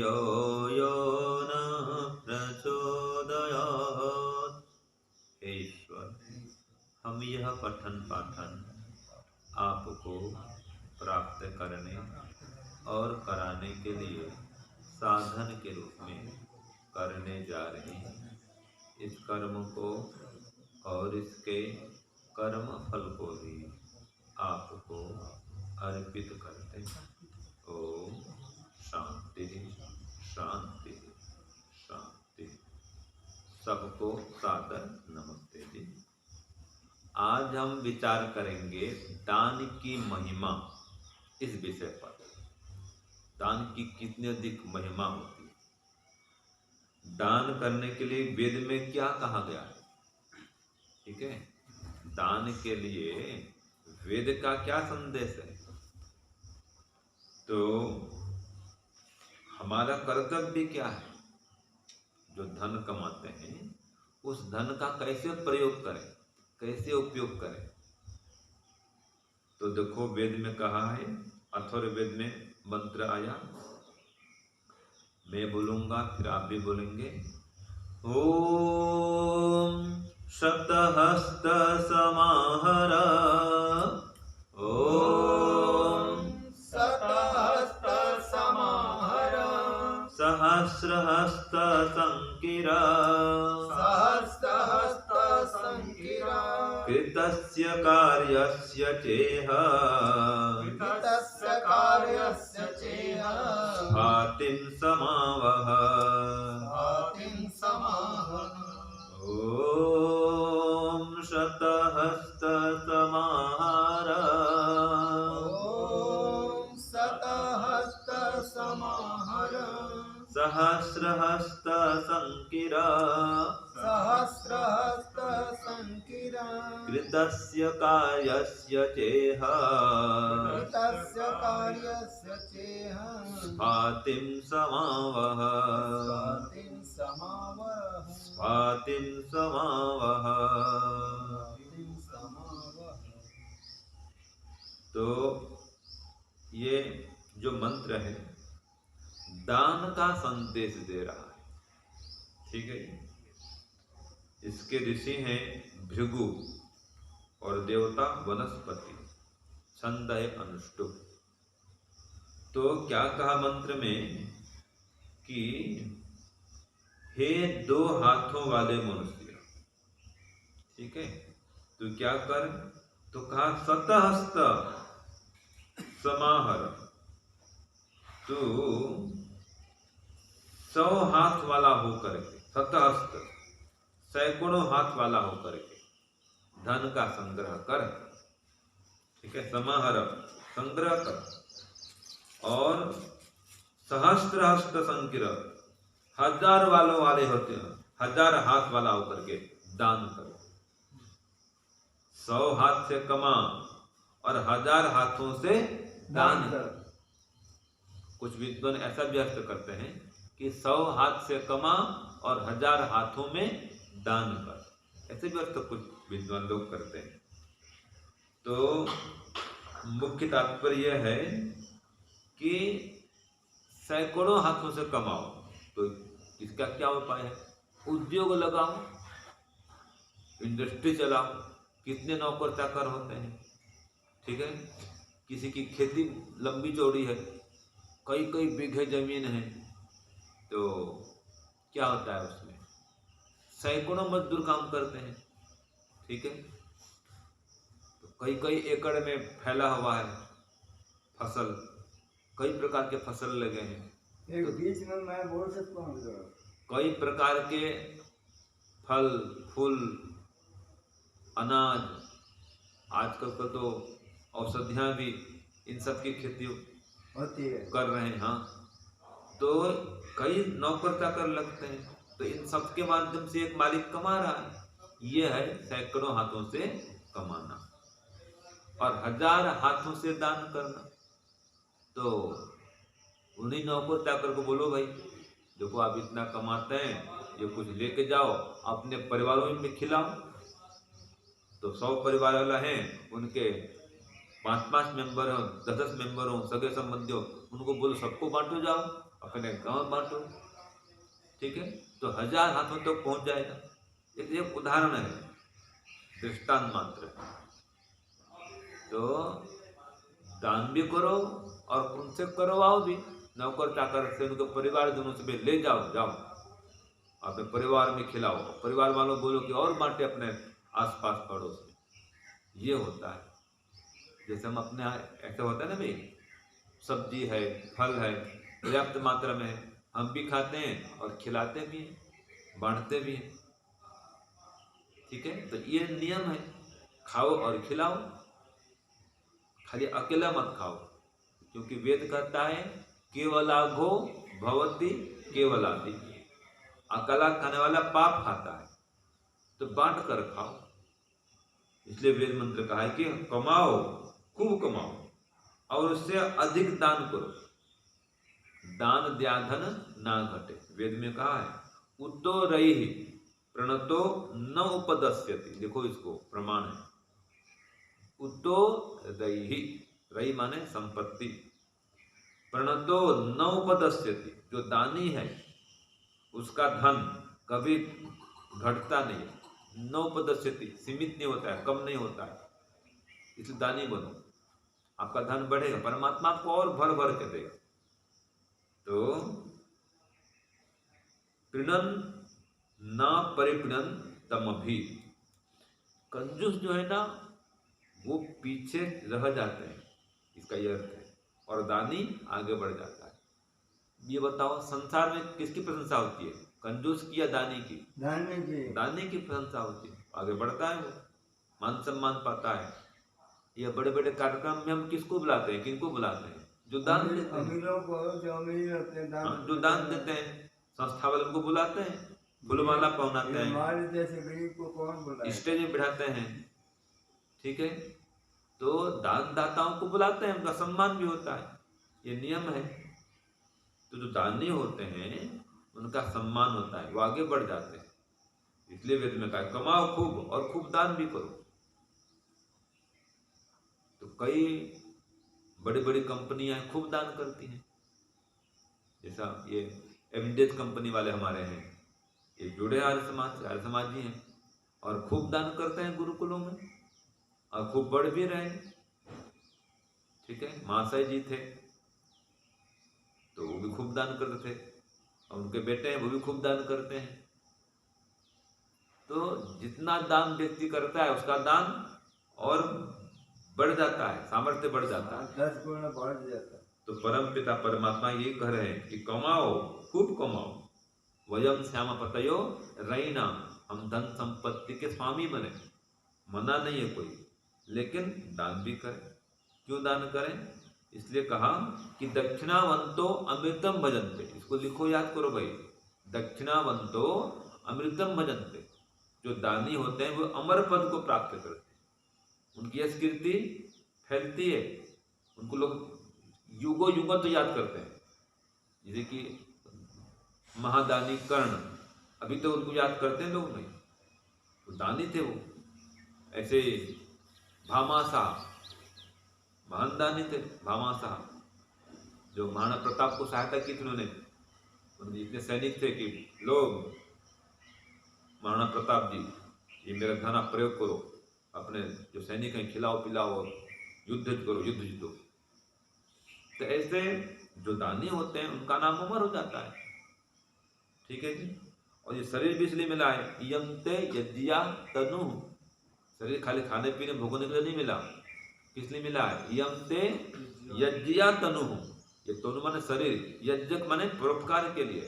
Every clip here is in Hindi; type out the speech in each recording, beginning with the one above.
धियो यो न प्रचोदयात्। हे ईश्वर, हम यह पठन पाठन आपको प्राप्त करने और कराने के लिए साधन के रूप में करने जा रहे हैं। इस कर्म को और इसके कर्म फल को भी आपको अर्पित करते हैं। ओम शांति शांति शांति। सबको सादर नमस्ते जी। आज हम विचार करेंगे दान की महिमा, इस विषय पर। दान की कितनी अधिक महिमा होती है। दान करने के लिए वेद में क्या कहा गया है, ठीक है। दान के लिए वेद का क्या संदेश है। तो हमारा कर्तव्य क्या है, जो धन कमाते हैं उस धन का कैसे प्रयोग करें, कैसे उपयोग करें। तो देखो वेद में कहा है, अथर्ववेद में मंत्र आया, मैं बोलूंगा फिर आप भी बोलेंगे। ओम शतहस्त समाहर, ओम शतहस्त समाहर, सहस्रहस्त संकिरा, सहस्रहस्त संकिरा, कृतस्य कार्यस्य चेह, कृतस्य कार्यस्य चेह, भातिं समावह, भातिं समावह। ओम शतहस्त समाहर, ओम शतहस्त समाहर, सहस्रहस्त संकिरा, सहस्रहस्त संकिरा, कृतस्य कार्यस्य चेह, कृतस्य कार्यस्य चेह, भातिं समावह, भातिं समावह, भातिं समावह। भातिं समावह। तो ये जो मंत्र है दान का संदेश दे रहा है, ठीक है। इसके ऋषि हैं भृगु और देवता वनस्पति, छंद है अनुष्टुप। तो क्या कहा मंत्र में कि हे दो हाथों वाले मनुष्य, ठीक है, तो क्या कर, तो कहा शतहस्त समाहर, तू 100 हाथ वाला होकर के, शतहस्त सैकड़ों हाथ वाला होकर के धन का संग्रह कर, ठीक है। समाहर संग्रह कर, और सहस्त्रहस्त संकिरा, 1000 वालों वाले होते हैं, 1000 हाथ वाला होकर के दान करो। 100 हाथ से कमा और 1000 हाथों से दान कर। कुछ विद्वान ऐसा भी अर्थ करते हैं कि 100 हाथ से कमा और 1000 हाथों में दान कर, ऐसे भी अर्थ कुछ विद्वान लोग करते हैं। तो मुख्य तात्पर्य यह है कि सैकड़ों हाथों से कमाओ। तो इसका क्या उपाय है, उद्योग लगाओ, इंडस्ट्री चलाओ। कितने नौकर चाकर होते हैं, ठीक है। किसी की खेती लंबी चौड़ी है, कई कई बीघे जमीन है, तो क्या होता है उसमें सैकड़ों मजदूर काम करते हैं, ठीक है। तो कई कई एकड़ में फैला हुआ है फसल, कई प्रकार के फसल लगे हैं। एक बीच में मैं बोल सकता हूँ, कई प्रकार के फल फूल अनाज, आजकल का तो औषधियाँ भी इन सब की खेती होती है, कर रहे हैं। हाँ, तो कई नौकर चाकर लगते हैं, तो इन सब के माध्यम से एक मालिक कमा रहा है। ये है सैकड़ों हाथों से कमाना और 1000 हाथों से दान करना। तो उन्हीं नौकर चाकर को बोलो, भाई देखो आप इतना कमाते हैं, ये कुछ लेके जाओ अपने परिवारों में खिलाओ। तो 100 परिवार वाला हैं, उनके 5-5 मेंबर हो, 10-10 मेंबर हो, सगे संबंधी हो, उनको बोलो सबको बांटो जाओ। अपने गांव बांटो, ठीक है, तो 1000 हाथों तक तो पहुंच जाएगा। एक उदाहरण है, दृष्टांत मात्र है। तो दान भी करो और उनसे करवाओ भी, नौकर चाकर से, उनके परिवार दोनों से भी ले जाओ, जाओ अपने परिवार में खिलाओ, परिवार वालों बोलो कि और बांटे अपने आसपास पड़ोस में। ये होता है। जैसे हम अपने ऐसा होता है ना भाई, सब्जी है, फल है, पर्याप्त मात्रा में है, हम भी खाते हैं और खिलाते भी हैं, बांटते भी हैं, ठीक है। तो ये नियम है, खाओ और खिलाओ, खाली अकेला मत खाओ, क्योंकि वेद कहता है केवलाघो भवति केवलादि, अकेला खाने वाला पाप खाता है, तो बांट कर खाओ। इसलिए वेद मंत्र कहा है कि कमाओ, खूब कमाओ और उससे अधिक दान करो, दान द्याधन ना घटे। वेद में कहा है उतो रई प्रणतो न उपदस्यति, देखो इसको प्रमाण है, उतो रई, रई माने संपत्ति, प्रणतो न उपदस्यति, जो दानी है उसका धन कभी घटता नहीं, न उपदस्यति, सीमित नहीं होता है, कम नहीं होता है, इसलिए दानी बनो, आपका धन बढ़ेगा, परमात्मा आपको और भर भर के देगा। तो प्रीणन ना परिपीड़न तमभि, कंजूस जो है ना वो पीछे रह जाते हैं, इसका ये अर्थ है, और दानी आगे बढ़ जाता है। ये बताओ संसार में किसकी प्रशंसा होती है, कंजूस की या दानी की? दानी की प्रशंसा होती है, आगे बढ़ता है, वो मान सम्मान पाता है। ये बड़े बड़े कार्यक्रम में हम किसको बुलाते हैं, किनको बुलाते हैं? जो दान देते हैं, जो दान देते हैं, संस्था वालों को बुलाते हैं, फूलमाला पहनाते हैं, हमारे जैसे गरीब को कौन बुलाए, स्टेज में बिठाते हैं, ठीक है। तो दान दाताओं को बुलाते हैं, उनका सम्मान भी होता है, ये नियम है। तो जो दानी होते हैं उनका सम्मान होता है, वो आगे बढ़ जाते हैं। इसलिए वेद में कहा कमाओ खूब और खूब दान भी करो। तो कई बड़ी बड़ी कंपनियां खूब दान करती हैं, जैसा ये एमडेज कंपनी वाले हमारे हैं, ये जुड़े आर्य समाजी हैं और खूब दान करते हैं गुरुकुलों में, और खूब बढ़ भी रहे हैं, ठीक है। महाशय जी थे तो वो भी खूब दान करते थे, और उनके बेटे हैं वो भी खूब दान करते हैं। तो जितना दान व्यक्ति करता है उसका दान और बढ़ जाता है, सामर्थ्य बढ़ जाता है, 10 गुना बढ़ जाता है। तो परम पिता परमात्मा ये कह रहे हैं कि कमाओ, खूब कमाओ, वयम श्याम पतयो रईना, हम धन संपत्ति के स्वामी बने, मना नहीं है कोई, लेकिन दान भी करें। क्यों दान करें? इसलिए कहा कि दक्षिणावंतो अमृतम भजन्ते, इसको लिखो, याद करो भाई, दक्षिणावंतो अमृतम भजन्ते, जो दानी होते हैं वो अमर पद को प्राप्त करते हैं, उनकी यश कीर्ति फैलती है, उनको लोग युगों युगों तो याद करते हैं। जैसे कि महादानी कर्ण, अभी तो उनको याद करते हैं लोग, नहीं वो दानी थे वो। ऐसे भामाशाह महान दानी थे, भामाशाह जो महाराणा प्रताप को सहायता की थी उन्होंने, उनके इतने सैनिक थे कि लोग महाराणा प्रताप जी ये मेरा धन आप प्रयोग करो, अपने जो सैनिक हैं खिलाओ पिलाओ और युद्ध करो, युद्ध जीतो। तो ऐसे जो दानी होते हैं उनका नाम अमर हो जाता है, ठीक है जी। और ये शरीर भी इसलिए मिला है, यमते यज्ञा तनु, शरीर खाली खाने पीने भोगने के लिए नहीं मिला, किस लिए मिला है? यमते यज्ञा तनु, ये तनु माने शरीर, यज्ञ माने परोपकार के लिए,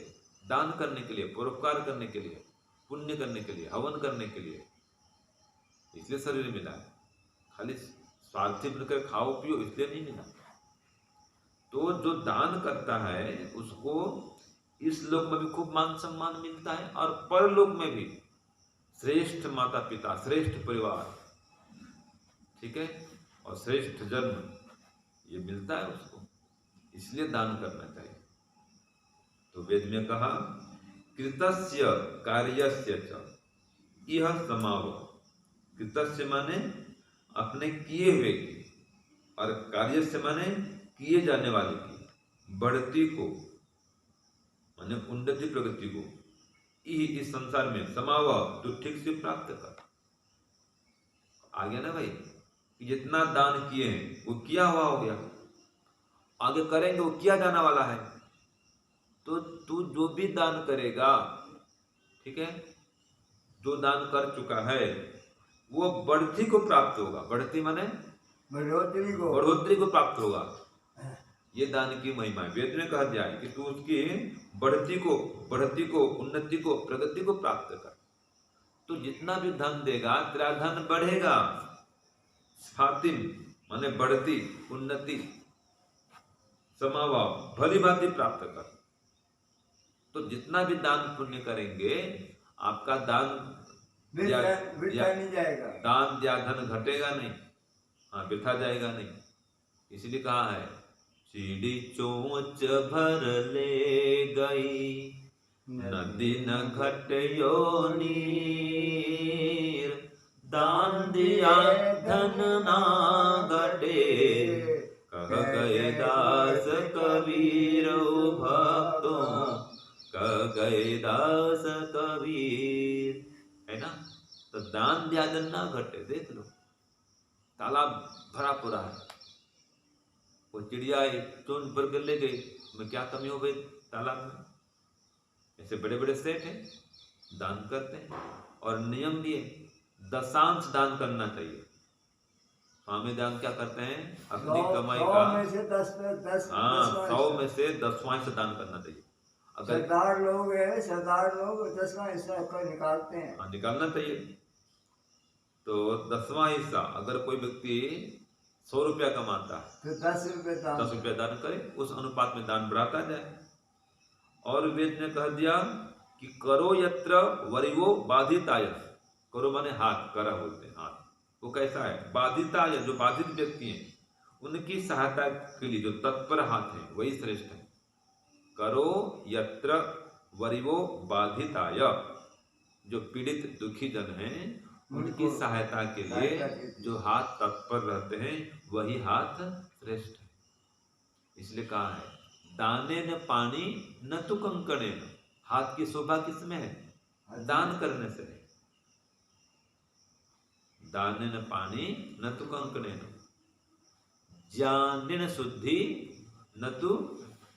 दान करने के लिए, परोपकार करने के लिए, पुण्य करने के लिए, हवन करने के लिए, इसलिए शरीर मिला है। खाली स्वार्थी बनकर खाओ पियो इसलिए नहीं मिला। तो जो दान करता है उसको इस लोक में भी खूब मान सम्मान मिलता है, और परलोक में भी श्रेष्ठ माता पिता, श्रेष्ठ परिवार, ठीक है, और श्रेष्ठ जन्म ये मिलता है उसको, इसलिए दान करना चाहिए। तो वेद में कहा कृतस्य कार्यस्य च इह समाव, कृतस्य माने अपने किए हुए की, और कार्यस्य माने किए जाने वाले की, बढ़ती को माने उन्नति प्रगति को इस संसार में समाव तो ठीक से प्राप्त कर। आ गया ना भाई, कि जितना दान किए हैं वो किया हुआ हो गया, आगे करेंगे वो किया जाने वाला है। तो तू जो भी दान करेगा, ठीक है, जो दान कर चुका है वो बढ़ती को प्राप्त होगा। बढ़ती माने बढ़ोतरी को प्राप्त होगा। ये दान की महिमा है। वेद में कहा दिया है कि तू उसकी बढ़ती को उन्नति को प्रगति को प्राप्त कर। तो जितना भी धन देगा तेरा धन बढ़ेगा। फातिम माने बढ़ती, उन्नति, समाभाव, भली भांति प्राप्त कर। तो जितना भी दान पुण्य करेंगे आपका दान नहीं जाएगा, दान या धन घटेगा नहीं, हाँ बिठा जाएगा नहीं। इसलिए कहा है सीढ़ी चोंच भर ले गई नदी न घटयो नीर, दान दिया धन ना घटे, कह गए दास कबीर भक्तों, कह गए दास कबीर, है ना। तो दान दिया धन ना घटे। देख लो तालाब भरा पूरा है, वो चिड़िया चोंच भर कर ले गई, में क्या कमी हो गई तालाब में। ऐसे बड़े बड़े सेठ हैं दान करते हैं, और नियम भी है 10 दान करना चाहिए। स्वामी दान क्या करते हैं, अपनी कमाई का 100 में से 10 हाँ 100 में से 10वां हिस्सा दान करना चाहिए। अगर सरदार लोग 10वां हिस्सा निकालते हैं, हाँ निकालना चाहिए। तो 10वां हिस्सा अगर कोई व्यक्ति 100 रुपया कमाता है तो 10 रुपये दान करे, उस अनुपात में दान बढ़ाता जाए। और वेद ने कह दिया कि करो यत्र वरिवो बाधिताय। करो माने हाथ, करा बोलते हैं हाथ। वो कैसा है, बाधिताय, जो बाधित व्यक्ति हैं उनकी सहायता के लिए जो तत्पर हाथ है वही श्रेष्ठ है। करो यत्र वरिवो बाधिताय, जो पीड़ित दुखी जन हैं उनकी सहायता के लिए जो हाथ तत्पर रहते हैं वही हाथ श्रेष्ठ है। इसलिए कहा है दाने न पानी न तो कंकणे न। हाथ की शोभा किसमें है, दान करने से है। दाने न पानी न तो कंकणे न, जाने न शुद्धि न तो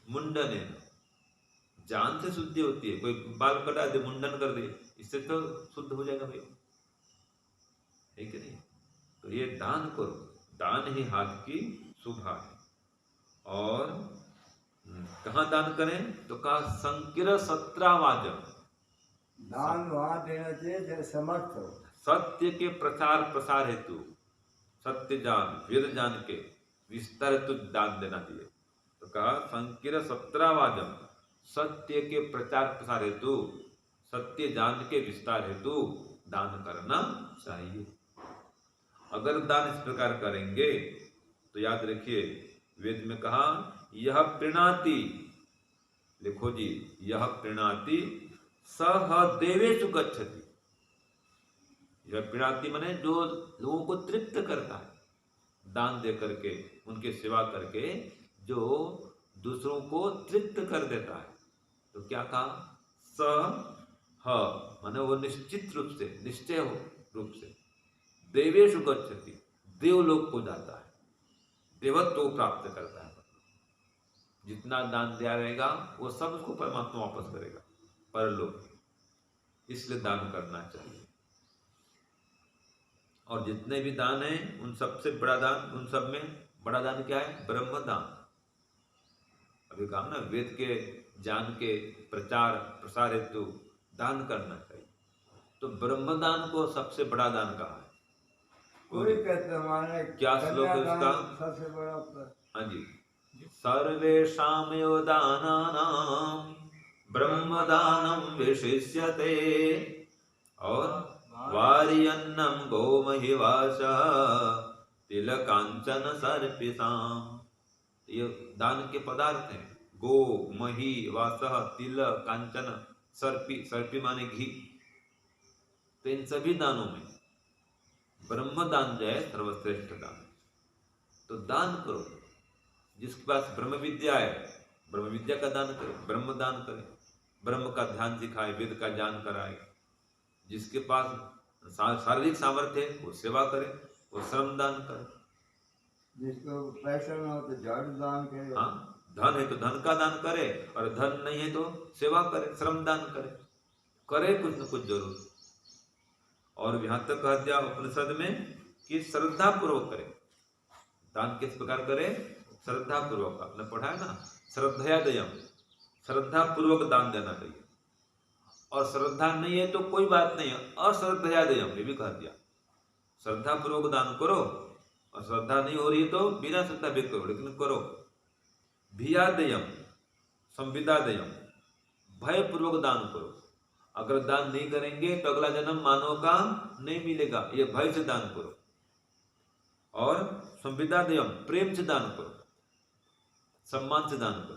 मुंडने न। जान से शुद्धि होती है, कोई बाल कटा दे, मुंडन कर दे, इससे तो शुद्ध हो जाएगा भाई, है कि नहीं। तो ये दान करो, दान ही हाथ की शोभा है। और कहाँ दान करें, तो कहा संकिर 17 वाजम। दान वहां देना चाहिए समर्थ हो, सत्य के प्रचार प्रसार हेतु, सत्य जान वेद जान के विस्तार हेतु दान देना चाहिए। तो कहा संकिर 17 वाजम, सत्य के प्रचार प्रसार हेतु, सत्य जान के विस्तार हेतु दान करना चाहिए। अगर दान इस प्रकार करेंगे तो याद रखिए वेद में कहा यह प्रीणाति, लिखो जी, यह प्रीणाति सह देवेषु गच्छति। यह प्रीणाति माने जो लोगों को तृप्त करता है, दान दे करके, उनकी सेवा करके जो दूसरों को तृप्त कर देता है। तो क्या कहा, सह माने वो निश्चित रूप से, निश्चय रूप से देवेषु गच्छति, देवलोक को जाता है, देवत्व को प्राप्त करता है। जितना दान दिया रहेगा वो सब उसको परमात्मा वापस करेगा परलोक। इसलिए दान करना चाहिए। और जितने भी दान हैं उन सबसे बड़ा दान, उन सब में बड़ा दान क्या है, ब्रह्म दान। अभी कहा ना वेद के ज्ञान के प्रचार प्रसार हेतु दान करना चाहिए। तो ब्रह्म दान को सबसे बड़ा दान कहा है। कोई कहते माने क्या श्लोक है उसका, सबसे बड़ा, हाँ जी, सर्वेषां एव दानानां ब्रह्मदानं विशिष्यते। और वार्यन्नं गोमहिवासः तिलकांचन सर्पिषाम्। ये दान के पदार्थ हैं, गो, मही, वासः, तिल, कांचन, सर्पी, सर्पी माने घी। तो इन सभी दानों में ब्रह्म दान जो है सर्वश्रेष्ठ दान। तो दान करो, जिसके पास ब्रह्म विद्या है ब्रह्म विद्या का दान करे, ब्रह्म दान करे। ब्रह्म का ध्यान सिखाए, वेद का ज्ञान कराए। जिसके पास शारीरिक सामर्थ्य है वो सेवा करे, वो श्रम दान करे। जिसको पैसा ना हो तो झाड़ू दान करे। हाँ, धन है तो धन का दान करे, और धन नहीं है तो सेवा करे, श्रम दान करे, करे कुछ न कुछ जरूर। और यहाँ तक कह दिया उपनिषद में कि श्रद्धा पूर्वक करे। दान किस प्रकार करे? श्रद्धा पूर्वक। आपने पढ़ा है ना, श्रद्धया दयम, श्रद्धा पूर्वक दान देना चाहिए। और श्रद्धा नहीं है तो कोई बात नहीं है, अश्रद्धया दयम, ये भी कह दिया। श्रद्धा पूर्वक दान करो, और श्रद्धा नहीं हो रही है तो बिना श्रद्धा भी करो, लेकिन करो। भिया दयम, संविदा दयम, भय पूर्वक दान करो। अगर दान नहीं करेंगे तो अगला जन्म मानव का नहीं मिलेगा, ये भय से दान करो। और संविदा दयम, प्रेम से दान करो, सम्मान से दान करो।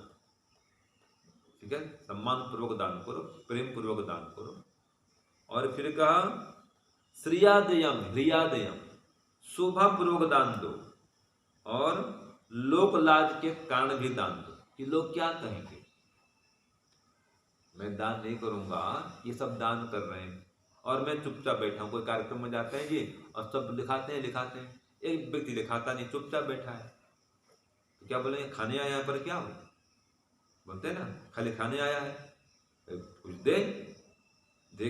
ठीक है, सम्मान पूर्वक दान करो, प्रेम पूर्वक दान करो। और फिर कहा श्रियादयम, ह्रियादयम, शोभा पूर्वक दान दो, और लोक लाज के कारण भी दान दो, कि लोग क्या कहेंगे, मैं दान नहीं करूंगा, ये सब दान कर रहे हैं और मैं चुपचाप बैठा हूँ। कोई कार्यक्रम में जाते हैं जी और सब लिखाते हैं, एक व्यक्ति लिखाता नहीं, चुपचाप बैठा है, तो क्या बोलेंगे? खाने आया यहाँ पर क्या हो, बोलते हैं ना, खाली खाने आया है, कुछ देख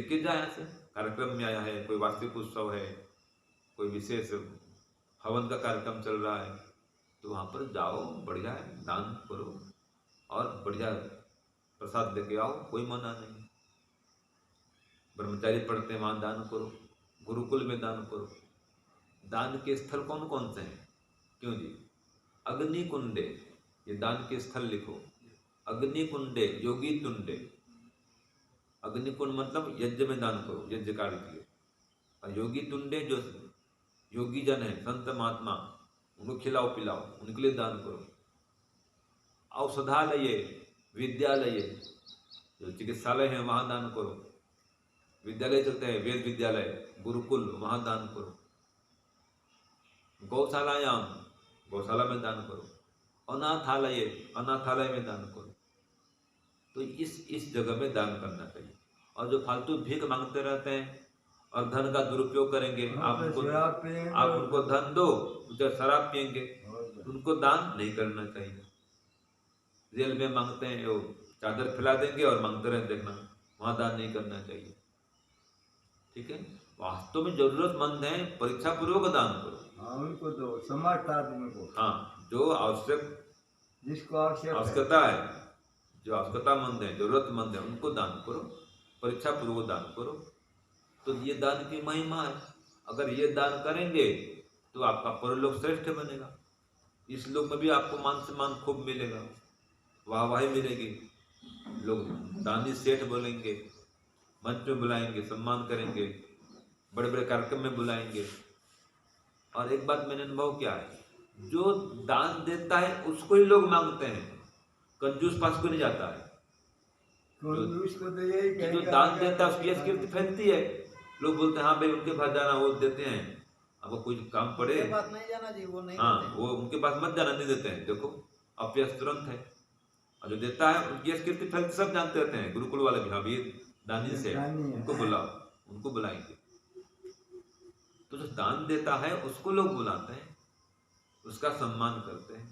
के जा, यहाँ से कार्यक्रम में आया है, कोई वार्षिक उत्सव है, कोई विशेष हवन का कार्यक्रम चल रहा है, तो वहाँ पर जाओ, बढ़िया है, दान करो और बढ़िया प्रसाद लेके आओ, कोई मना नहीं। ब्रह्मचारी पढ़ते हैं वहाँ दान करो, गुरुकुल में दान करो। दान के स्थल कौन कौन से हैं? क्यों जी? अग्निकुंडे, ये दान के स्थल लिखो। अग्निकुंडे योगी तुंडे, अग्निकुंड मतलब यज्ञ में दान करो, यज्ञ कार्य के लिए। और योगी तुंडे जो योगी जन है, संत महात्मा, उनको खिलाओ पिलाओ, उनके लिए दान करो। औषधालय, विद्यालय, जो चिकित्सालय है वहाँ दान करो। विद्यालय चलते हैं, वेद विद्यालय, गुरुकुल, वहाँ दान करो। गौशालायाम, गौशाला में दान करो। अनाथालय, अनाथालय में दान करो। तो इस जगह में दान करना चाहिए। और जो फालतू भीख मांगते रहते हैं और धन का दुरुपयोग करेंगे, आप उनको धन दो, उधर शराब पियेंगे, उनको दान नहीं करना चाहिए। जेल में मांगते हैं, वो चादर फैला देंगे और मांगते रहे, देखना, वहाँ दान नहीं करना चाहिए। ठीक है, वास्तव में जरूरतमंद है, परीक्षा पूर्वक दान करो। हाँ, उनको दो, समर्थ आदमी को। हाँ, जो आवश्यक, जिसको आवश्यकता है, जो आवश्यकतामंद है, जरूरतमंद है, उनको दान करो, परीक्षा पूर्वक दान करो। तो ये दान की महिमा है। अगर ये दान करेंगे तो आपका परलोक श्रेष्ठ बनेगा, इस लोक में भी आपको मान सम्मान खूब मिलेगा, वाहवाही मिलेगी, लोग दानी सेठ बोलेंगे, मंच में बुलाएंगे, सम्मान करेंगे, बड़े बड़े कार्यक्रम में बुलाएंगे। और एक बात मैंने अनुभव किया है, जो दान देता है उसको ही लोग मांगते हैं, कंजूस पास को नहीं जाता है। जो दान देता है उसकी यश कीर्ति फैलती है, लोग बोलते हैं हाँ भाई उनके पास जाना, वो देते हैं, आपको कोई काम पड़े, नहीं जाना जी, वो नहीं हाँ देते। वो उनके पास मत जाना, नहीं देते हैं। देखो अपयश तुरंत है। और जो देता है उनकी यश कीर्ति फैलती, सब जानते रहते हैं, गुरुकुल वाले भी, हाँ भी दानी से, उनको बुलाओ, उनको बुलाएंगे। तो जो दान देता है उसको लोग बुलाते हैं, उसका सम्मान करते हैं।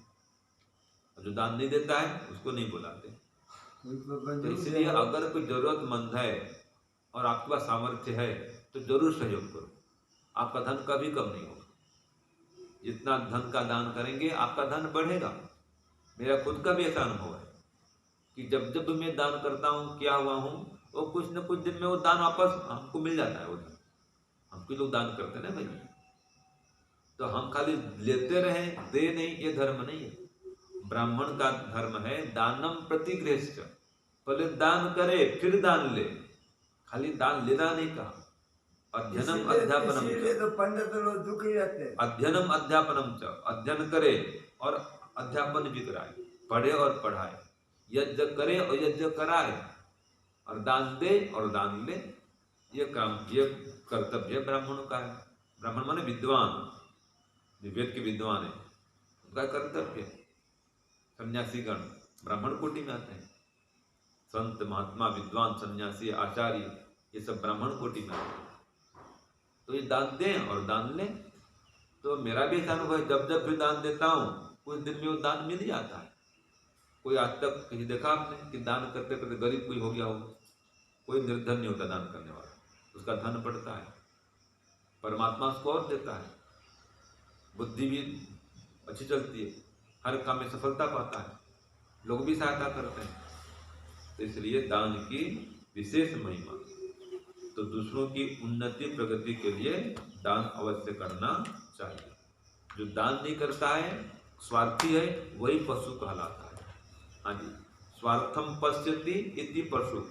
और जो दान नहीं देता है उसको नहीं बुलाते। तो इसलिए अगर कोई जरूरतमंद है और आपके पास सामर्थ्य है तो जरूर सहयोग करो, आपका धन कभी कम नहीं होगा। जितना धन का दान करेंगे आपका धन बढ़ेगा। मेरा खुद का भी ऐसा अनुभव है कि जब जब मैं दान करता हूँ, किया हुआ हूँ, वो कुछ न कुछ दिन में वो दान वापस हमको मिल जाता है। वो धन हमको लोग दान करते ना भाई, तो हम खाली लेते रहें, दे नहीं, ये धर्म नहीं है। ब्राह्मण का धर्म है दानम प्रतिगृह्य, पहले दान करे फिर दान ले, खाली दान लेना नहीं कहा। अध्ययनम अध्यापनम च, तो पंडित लोग दुखी रहते हैं। अध्ययनम अध्यापनम च, अध्ययन करे और अध्यापन भी कराए, पढ़े और पढ़ाए, यज्ञ करे और यज्ञ कराए, और दान दे और दान ले, ये काम, ये कर्तव्य ब्राह्मणों का है। ब्राह्मण माने विद्वान, जो वेद के विद्वान है, उनका कर्तव्य। सन्यासीगण ब्राह्मण कोटि में आते हैं। संत महात्मा विद्वान सन्यासी आचार्य ये सब ब्राह्मण कोटि में आते हैं। तो ये दान दें और दान लें। तो मेरा भी ऐसा अनुभव है, जब जब भी दान देता हूँ कुछ दिन में वो दान मिल जाता है। कोई आज तक कहीं देखा आपने कि दान करते करते गरीब कोई हो गया हो? कोई निर्धन नहीं होता दान करने वाला, उसका धन बढ़ता है, परमात्मा उसको और देता है, बुद्धि भी अच्छी चलती है, हर काम में सफलता पाता है, लोग भी सहायता करते हैं। तो इसलिए दान की विशेष महिमा। तो दूसरों की उन्नति प्रगति के लिए दान अवश्य करना चाहिए। जो दान नहीं करता है, स्वार्थी है, वही पशु कहलाता है। हाँ जी, स्वार्थम पश्यति इति पशु।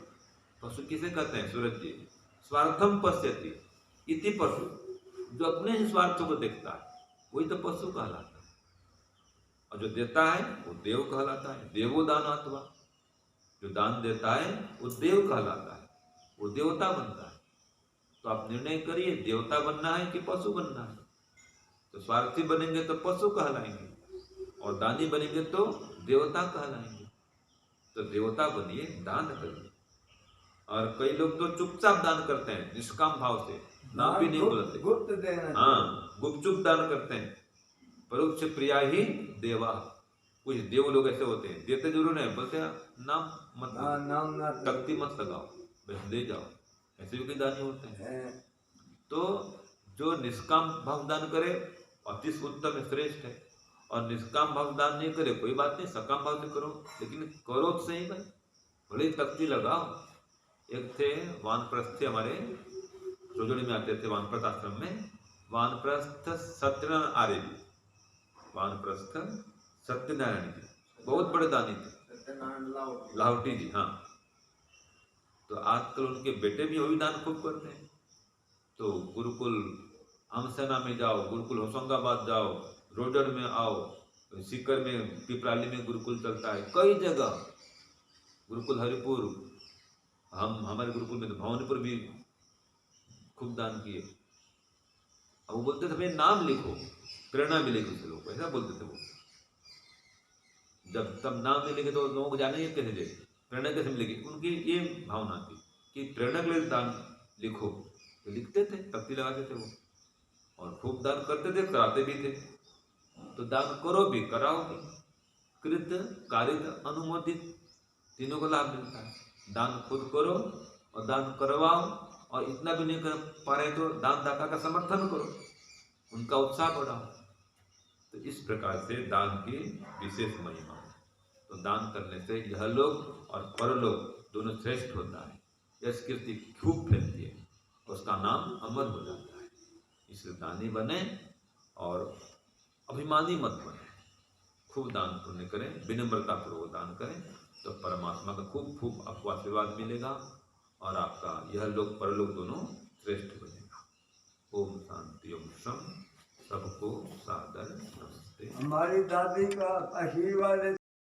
पशु किसे कहते हैं सूरज जी? स्वार्थम पश्यति इति पशु। जो अपने ही स्वार्थ को देखता है वही तो पशु कहलाता है। और जो देता है वो देव कहलाता है। देवो दानात्वा। जो दान देता है वो देव कहलाता है, वो देवता बनता है। तो आप निर्णय करिए, देवता बनना है कि पशु बनना है। तो स्वार्थी बनेंगे तो पशु कहलाएंगे, और दानी बनेंगे तो देवता कहलाएंगे। तो देवता बनिए, दान करिए। और कई लोग तो चुपचाप दान करते हैं, निष्काम भाव से, नाम भी नहीं बोलते। गुप्त देना। हाँ, गुपचुप दान करते हैं। परोक्ष प्रिया ही देवा। कुछ देव लोग ऐसे होते हैं, देते जरूर नहीं, बोलते हैं नाम मत लो, नाम ना तख्ती मत लगाओ, बस दे जाओ। ऐसे भी कई दानी होते हैं। तो जो निष्काम भाव दान करे अति उत्तम श्रेष्ठ है, और निष्काम भाव दान नहीं करे कोई बात नहीं, सकाम भाव से करो, लेकिन करो तो सही भाई, भले तख्ती लगाओ। एक थे वानप्रस्थ, हमारे रोजड़ी में आते थे वानप्रस्थ आश्रम में, वानप्रस्थ सत्यनारायण आर्य जी, वानप्रस्थ सत्यनारायण जी बहुत बड़े दानी थे, लाहौटी जी। हाँ, तो आजकल उनके बेटे भी वही दान खूब करते हैं। तो गुरुकुल आमसेना में जाओ, गुरुकुल होशंगाबाद जाओ, रोडर में आओ, सीकर में, पिपराली में गुरुकुल चलता है, कई जगह गुरुकुल हरिपुर, हमारे गुरुकुल में तो भवानीपुर भी खूब दान किए। अब वो बोलते थे भाई नाम लिखो, प्रेरणा मिलेगी उसे, लोग ऐसा बोलते थे वो। जब तब नाम नहीं लिखे तो लोगों को जानेंगे कैसे, दे प्रेरणा कैसे मिलेगी? उनकी ये भावना थी कि प्रेरणा के लिए दान लिखो। तो लिखते थे, तख्ती लगाते थे वो, और खूब दान करते थे, कराते भी थे। तो दान करो भी, कराओ भी, कृत कारित अनुमोदित, तीनों को लाभ मिलता है। दान खुद करो और दान करवाओ, और इतना भी नहीं कर पा रहे तो दानदाता का समर्थन करो, उनका उत्साह बढ़ाओ। तो इस प्रकार से दान की विशेष महिमा है। तो दान करने से यह लोग और परलोक दोनों श्रेष्ठ होता है, यश कीर्ति खूब फैलती है, उसका नाम अमर हो जाता है। इसलिए दानी बने और अभिमानी मत बने, खूब दान पुण्य करें, विनम्रता पूर्वक दान करें, तो परमात्मा का खूब खूब आपको आशीर्वाद मिलेगा, और आपका यह लोक परलोक दोनों श्रेष्ठ बनेगा। ओम शांति ओम शम। सबको सादर नमस्ते। हमारी दादी का आशीर्वाद है।